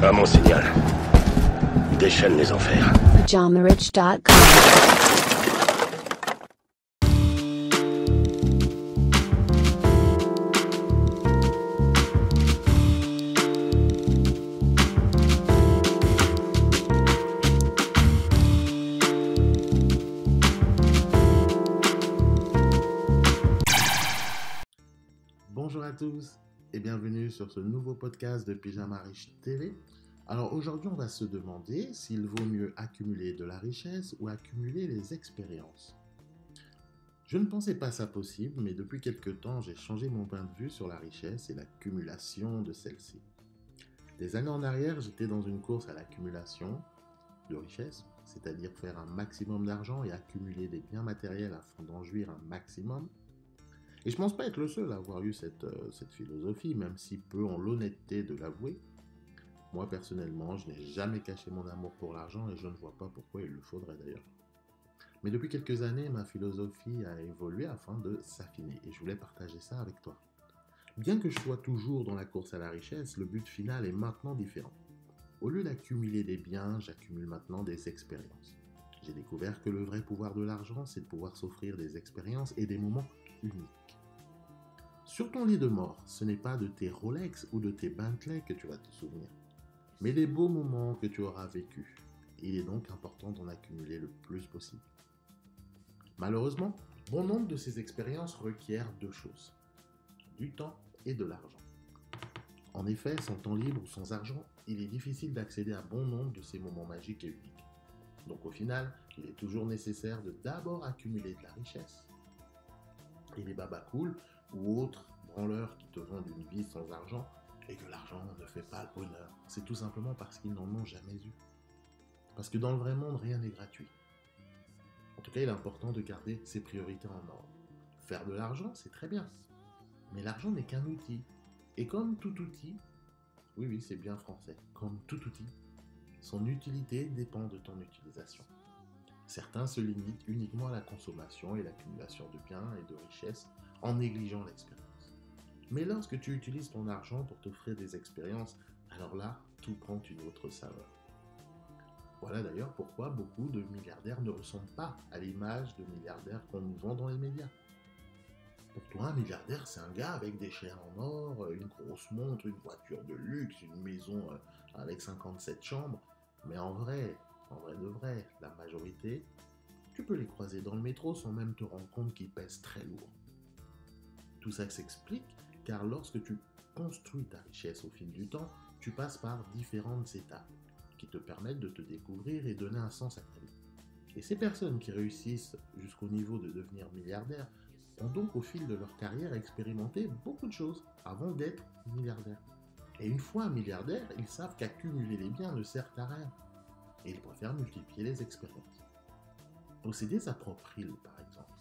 À mon signal. Déchaîne les enfers. PajamaRich.com. Bonjour à tous et bienvenue sur ce nouveau podcast de Pyjama Rich TV. Alors aujourd'hui on va se demander s'il vaut mieux accumuler de la richesse ou accumuler les expériences. Je ne pensais pas ça possible, mais depuis quelques temps j'ai changé mon point de vue sur la richesse et l'accumulation de celle-ci. Des années en arrière j'étais dans une course à l'accumulation de richesse, c'est-à-dire faire un maximum d'argent et accumuler des biens matériels afin d'en jouir un maximum. Et je pense pas être le seul à avoir eu cette philosophie, même si peu ont l'honnêteté de l'avouer. Moi, personnellement, je n'ai jamais caché mon amour pour l'argent et je ne vois pas pourquoi il le faudrait d'ailleurs. Mais depuis quelques années, ma philosophie a évolué afin de s'affiner et je voulais partager ça avec toi. Bien que je sois toujours dans la course à la richesse, le but final est maintenant différent. Au lieu d'accumuler des biens, j'accumule maintenant des expériences. J'ai découvert que le vrai pouvoir de l'argent, c'est de pouvoir s'offrir des expériences et des moments uniques. Sur ton lit de mort, ce n'est pas de tes Rolex ou de tes Bentley que tu vas te souvenir, mais des beaux moments que tu auras vécus. Il est donc important d'en accumuler le plus possible. Malheureusement, bon nombre de ces expériences requièrent deux choses, du temps et de l'argent. En effet, sans temps libre ou sans argent, il est difficile d'accéder à bon nombre de ces moments magiques et uniques. Donc au final, il est toujours nécessaire de d'abord accumuler de la richesse. Et les babacools ou autres branleurs qui te vendent une vie sans argent et que l'argent ne fait pas le bonheur, c'est tout simplement parce qu'ils n'en ont jamais eu. Parce que dans le vrai monde, rien n'est gratuit. En tout cas, il est important de garder ses priorités en ordre. Faire de l'argent, c'est très bien. Mais l'argent n'est qu'un outil. Et comme tout outil, oui, c'est bien français, comme tout outil, son utilité dépend de ton utilisation. Certains se limitent uniquement à la consommation et l'accumulation de biens et de richesses en négligeant l'expérience. Mais lorsque tu utilises ton argent pour t'offrir des expériences, alors là, tout prend une autre saveur. Voilà d'ailleurs pourquoi beaucoup de milliardaires ne ressemblent pas à l'image de milliardaires qu'on nous vend dans les médias. Pour toi, un milliardaire, c'est un gars avec des chaînes en or, une grosse montre, une voiture de luxe, une maison avec 57 chambres. Mais en vrai de vrai, la majorité, tu peux les croiser dans le métro sans même te rendre compte qu'ils pèsent très lourd. Tout ça s'explique car lorsque tu construis ta richesse au fil du temps, tu passes par différentes étapes qui te permettent de te découvrir et donner un sens à ta vie. Et ces personnes qui réussissent jusqu'au niveau de devenir milliardaires ont donc au fil de leur carrière expérimenté beaucoup de choses avant d'être milliardaires. Et une fois milliardaires, ils savent qu'accumuler les biens ne sert à rien. Et ils préfèrent multiplier les expériences. Posséder sa propre île, par exemple.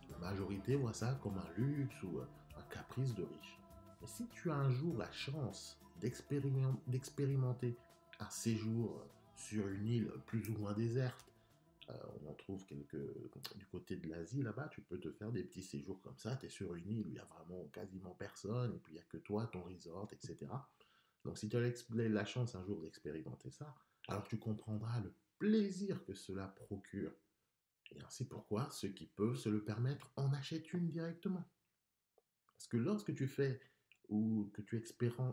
La majorité voit ça comme un luxe ou un caprice de riche. Mais si tu as un jour la chance d'expérimenter un séjour sur une île plus ou moins déserte, on en trouve du côté de l'Asie là-bas, tu peux te faire des petits séjours comme ça, tu es sur une île où il n'y a vraiment quasiment personne, et puis il n'y a que toi, ton resort, etc. Donc si tu as la chance un jour d'expérimenter ça, alors tu comprendras le plaisir que cela procure. Et ainsi pourquoi ceux qui peuvent se le permettre en achètent une directement. Parce que lorsque tu fais ou que tu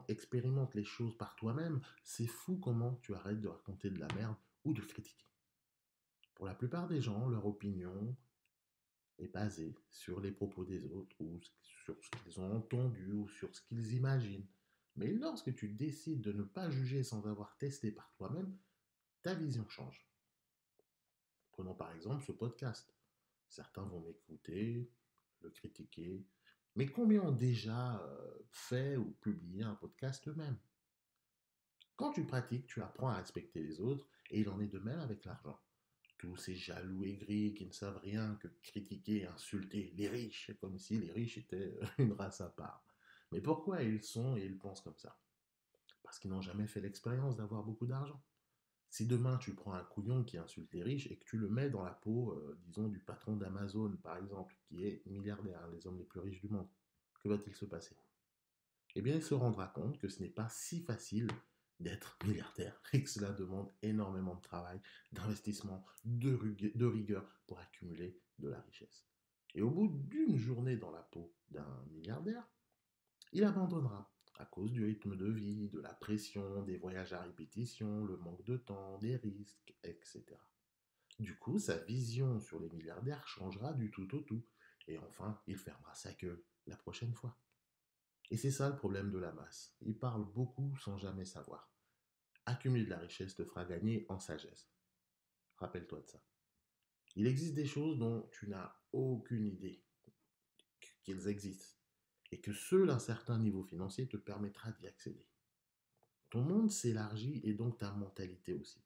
expérimentes les choses par toi-même, c'est fou comment tu arrêtes de raconter de la merde ou de critiquer. Pour la plupart des gens, leur opinion est basée sur les propos des autres ou sur ce qu'ils ont entendu ou sur ce qu'ils imaginent. Mais lorsque tu décides de ne pas juger sans avoir testé par toi-même, ta vision change. Prenons par exemple ce podcast. Certains vont m'écouter, le critiquer, mais combien ont déjà fait ou publié un podcast eux-mêmes? Quand tu pratiques, tu apprends à respecter les autres et il en est de même avec l'argent. Tous ces jaloux aigris qui ne savent rien que critiquer et insulter les riches, comme si les riches étaient une race à part. Mais pourquoi ils sont et ils pensent comme ça? Parce qu'ils n'ont jamais fait l'expérience d'avoir beaucoup d'argent. Si demain tu prends un couillon qui insulte les riches et que tu le mets dans la peau, disons, du patron d'Amazon, par exemple, qui est milliardaire, les hommes les plus riches du monde, que va-t-il se passer? Eh bien, il se rendra compte que ce n'est pas si facile d'être milliardaire et que cela demande énormément de travail, d'investissement, de rigueur pour accumuler de la richesse. Et au bout d'une journée dans la peau d'un milliardaire, il abandonnera à cause du rythme de vie, de la pression, des voyages à répétition, le manque de temps, des risques, etc. Du coup, sa vision sur les milliardaires changera du tout au tout. Et enfin, il fermera sa queue la prochaine fois. Et c'est ça le problème de la masse. Il parle beaucoup sans jamais savoir. Accumuler de la richesse te fera gagner en sagesse. Rappelle-toi de ça. Il existe des choses dont tu n'as aucune idée qu'elles existent et que seul un certain niveau financier te permettra d'y accéder. Ton monde s'élargit et donc ta mentalité aussi.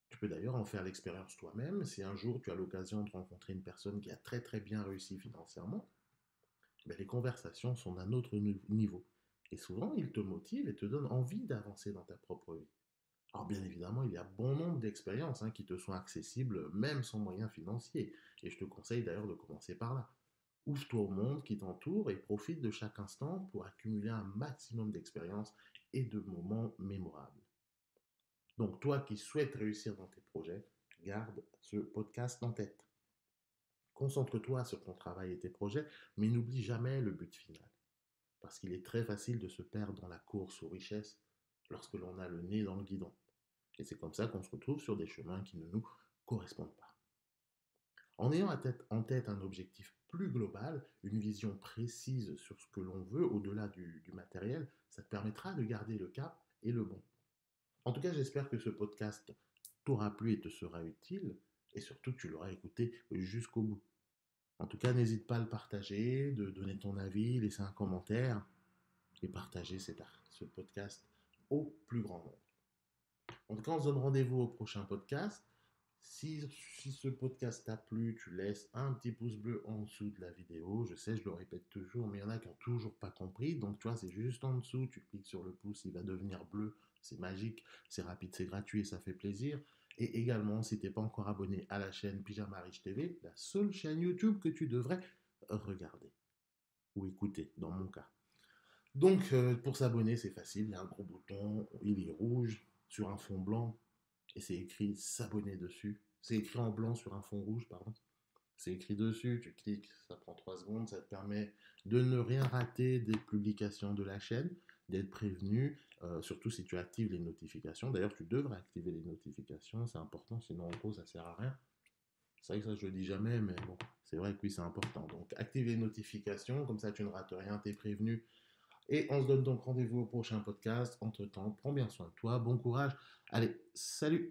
Tu peux d'ailleurs en faire l'expérience toi-même si un jour tu as l'occasion de rencontrer une personne qui a très très bien réussi financièrement. Les conversations sont d'un autre niveau. Et souvent, ils te motivent et te donnent envie d'avancer dans ta propre vie. Alors bien évidemment, il y a bon nombre d'expériences qui te sont accessibles même sans moyens financiers. Et je te conseille d'ailleurs de commencer par là. Ouvre-toi au monde qui t'entoure et profite de chaque instant pour accumuler un maximum d'expériences et de moments mémorables. Donc toi qui souhaites réussir dans tes projets, garde ce podcast en tête. Concentre-toi sur ton travail et tes projets, mais n'oublie jamais le but final. Parce qu'il est très facile de se perdre dans la course aux richesses lorsque l'on a le nez dans le guidon. Et c'est comme ça qu'on se retrouve sur des chemins qui ne nous correspondent pas. En ayant en tête un objectif plus global, une vision précise sur ce que l'on veut au-delà du matériel, ça te permettra de garder le cap et le bon. En tout cas, j'espère que ce podcast t'aura plu et te sera utile, et surtout que tu l'auras écouté jusqu'au bout. En tout cas, n'hésite pas à le partager, de donner ton avis, laisser un commentaire, et partager ce podcast au plus grand nombre. En tout cas, on se donne rendez-vous au prochain podcast. Si ce podcast t'a plu, tu laisses un petit pouce bleu en dessous de la vidéo. Je sais, je le répète toujours, mais il y en a qui n'ont toujours pas compris. Donc, tu vois, c'est juste en dessous. Tu cliques sur le pouce, il va devenir bleu. C'est magique, c'est rapide, c'est gratuit et ça fait plaisir. Et également, si tu n'es pas encore abonné à la chaîne Pyjama Riche TV, la seule chaîne YouTube que tu devrais regarder ou écouter, dans mon cas. Donc, pour s'abonner, c'est facile. Il y a un gros bouton, il est rouge sur un fond blanc et c'est écrit s'abonner dessus. C'est écrit en blanc sur un fond rouge, pardon. C'est écrit dessus, tu cliques, ça prend 3 secondes, ça te permet de ne rien rater des publications de la chaîne, d'être prévenu, surtout si tu actives les notifications. D'ailleurs, tu devrais activer les notifications, c'est important, sinon en gros, ça sert à rien. C'est vrai que ça, je le dis jamais, mais bon, c'est vrai que oui, c'est important. Donc, active les notifications, comme ça, tu ne rates rien, tu es prévenu. Et on se donne donc rendez-vous au prochain podcast. Entre-temps, prends bien soin de toi, bon courage. Allez, salut!